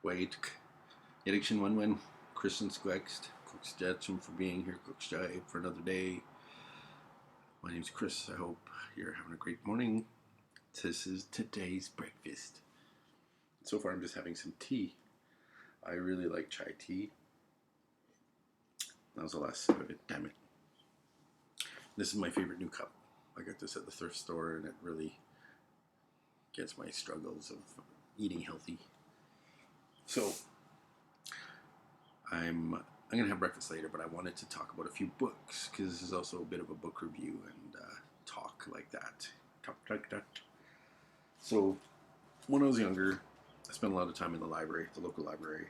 Wait, Ediction 1 Christian Squext, Cookstachum for being here, Cookstay for another day. My name's Chris. I hope you're having a great morning. This is today's breakfast. So far, I'm just having some tea. I really like chai tea. That was the last sip of it, damn it. This is my favorite new cup. I got this at the thrift store and it really gets my struggles of eating healthy. So, I'm gonna have breakfast later, but I wanted to talk about a few books because this is also a bit of a book review and talk like that. Talk like that. So, when I was younger, I spent a lot of time in the library, the local library,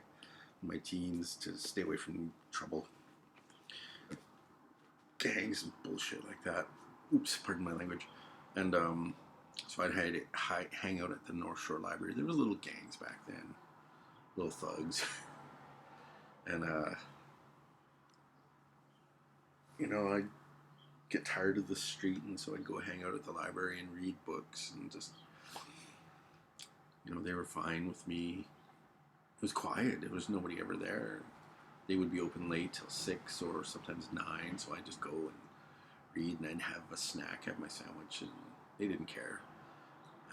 in my teens to stay away from trouble, gangs and bullshit like that. Oops, pardon my language. And so I'd hang out at the North Shore Library. There was little gangs back then, little thugs, and I'd get tired of the street, and so I'd go hang out at the library and read books, and just, they were fine with me. It was quiet. There was nobody ever there. They would be open late till 6 or sometimes 9, so I'd just go and read, and I'd have a snack, have my sandwich, and they didn't care.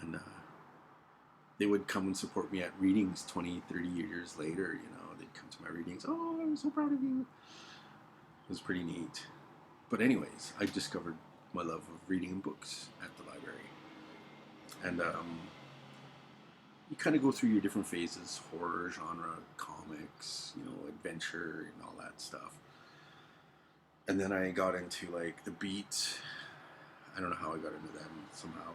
And they would come and support me at readings 20, 30 years later. They'd come to my readings. Oh, I'm so proud of you. It was pretty neat. But anyways, I discovered my love of reading and books at the library. And you kind of go through your different phases: horror genre, comics, adventure, and all that stuff. And then I got into like the beats. I don't know how I got into them somehow.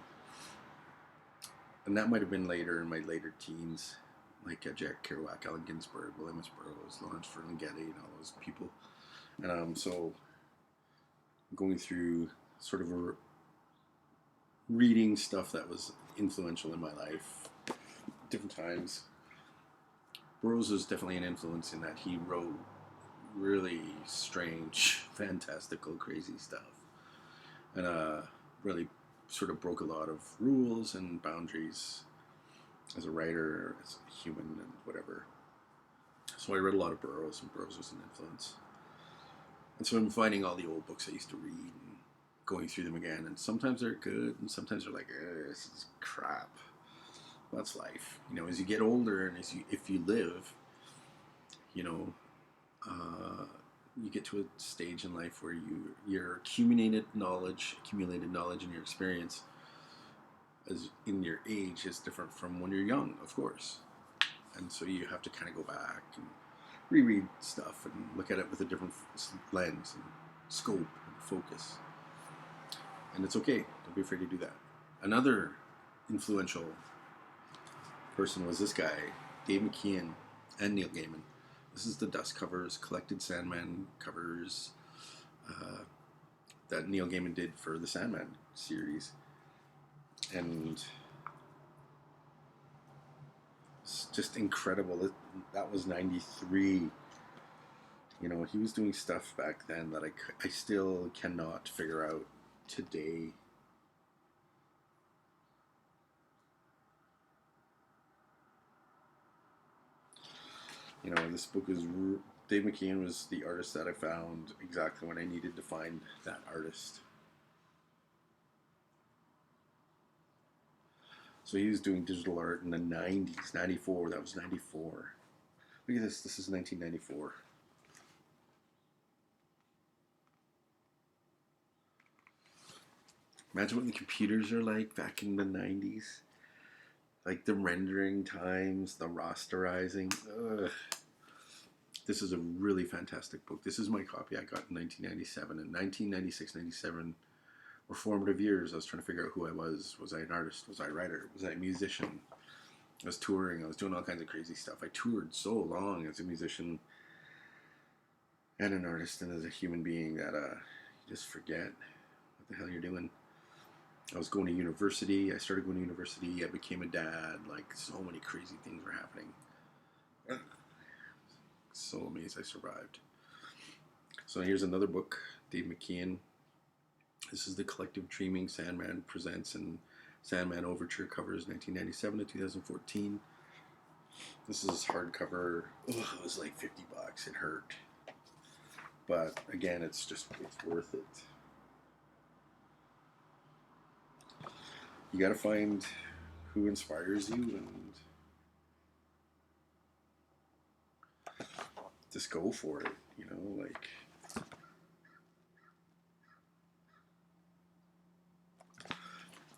And that might have been later in my later teens, like Jack Kerouac, Allen Ginsberg, William S. Burroughs, Lawrence Ferlinghetti, and all those people. And so going through sort of reading stuff that was influential in my life, different times. Burroughs was definitely an influence in that he wrote really strange, fantastical, crazy stuff, and really sort of broke a lot of rules and boundaries as a writer, as a human, and whatever. So I read a lot of Burroughs, and Burroughs was an influence. And so I'm finding all the old books I used to read and going through them again. And sometimes they're good, and sometimes they're like, this is crap. Well, that's life. As you get older, and if you live, you get to a stage in life where your accumulated knowledge and your experience as in your age is different from when you're young, of course. And so you have to kind of go back and reread stuff and look at it with a different lens and scope and focus. And it's okay. Don't be afraid to do that. Another influential person was this guy, Dave McKean and Neil Gaiman. This is the Dust covers, collected Sandman covers that Neil Gaiman did for the Sandman series. And it's just incredible. That was 93. He was doing stuff back then that I still cannot figure out today. This book is... Dave McKean was the artist that I found exactly when I needed to find that artist. So he was doing digital art in the 90s, 94, that was 94. Look at this is 1994. Imagine what the computers are like back in the 90s. Like the rendering times, the rasterizing. Ugh. This is a really fantastic book. This is my copy I got in 1997. In 1996, 97 were formative years. I was trying to figure out who I was. Was I an artist? Was I a writer? Was I a musician? I was touring. I was doing all kinds of crazy stuff. I toured so long as a musician and an artist and as a human being that you just forget what the hell you're doing. I was going to university. I started going to university. I became a dad. Like, so many crazy things were happening. So amazed I survived. So here's another book, Dave McKean. This is the Collective Dreaming Sandman Presents, and Sandman Overture covers 1997 to 2014. This is hardcover. Ugh, it was like $50. It hurt. But again, it's worth it. You got to find who inspires you and just go for it. You know, like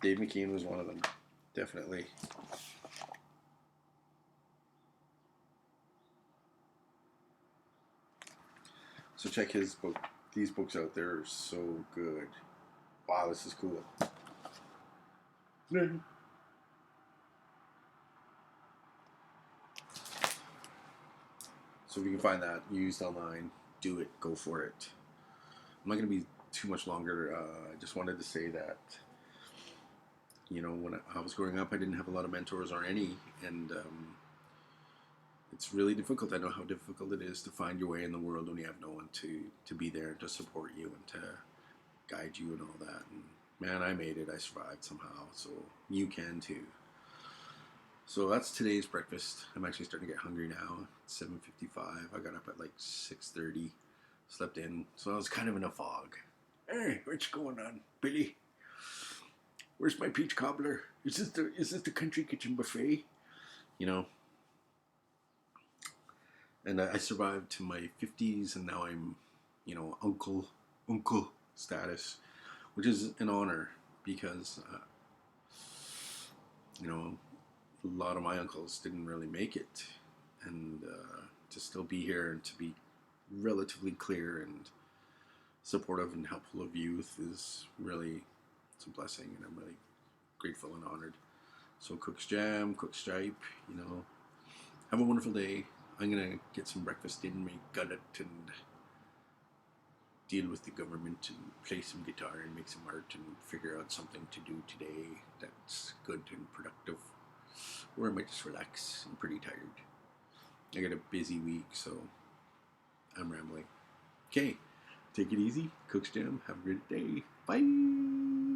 Dave McKean was one of them, definitely. So check his book. These books out there are so good. Wow, this is cool. So if you can find that used online, do it. Go for it. I'm not going to be too much longer. I just wanted to say that, you know, when I was growing up, I didn't have a lot of mentors or any, and it's really difficult. I know how difficult it is to find your way in the world when you have no one to be there to support you and to guide you and all that. And man, I made it. I survived somehow. So you can too. So that's today's breakfast. I'm actually starting to get hungry now. It's 7:55. I got up at like 6:30. Slept in. So I was kind of in a fog. Hey, what's going on, Billy? Where's my peach cobbler? Is this the country kitchen buffet? You know. And I survived to my 50s, and now I'm, you know, uncle status, which is an honor because, you know, a lot of my uncles didn't really make it, and to still be here and to be relatively clear and supportive and helpful of youth is really, it's a blessing, and I'm really grateful and honored. So Cook's Jam, Cook's Stripe, you know, have a wonderful day. I'm gonna get some breakfast in, make gullet, and deal with the government and play some guitar and make some art and figure out something to do today that's good and productive. Or I might just relax. I'm pretty tired. I got a busy week, so I'm rambling. Okay, take it easy. Cook's Jam. Have a great day. Bye.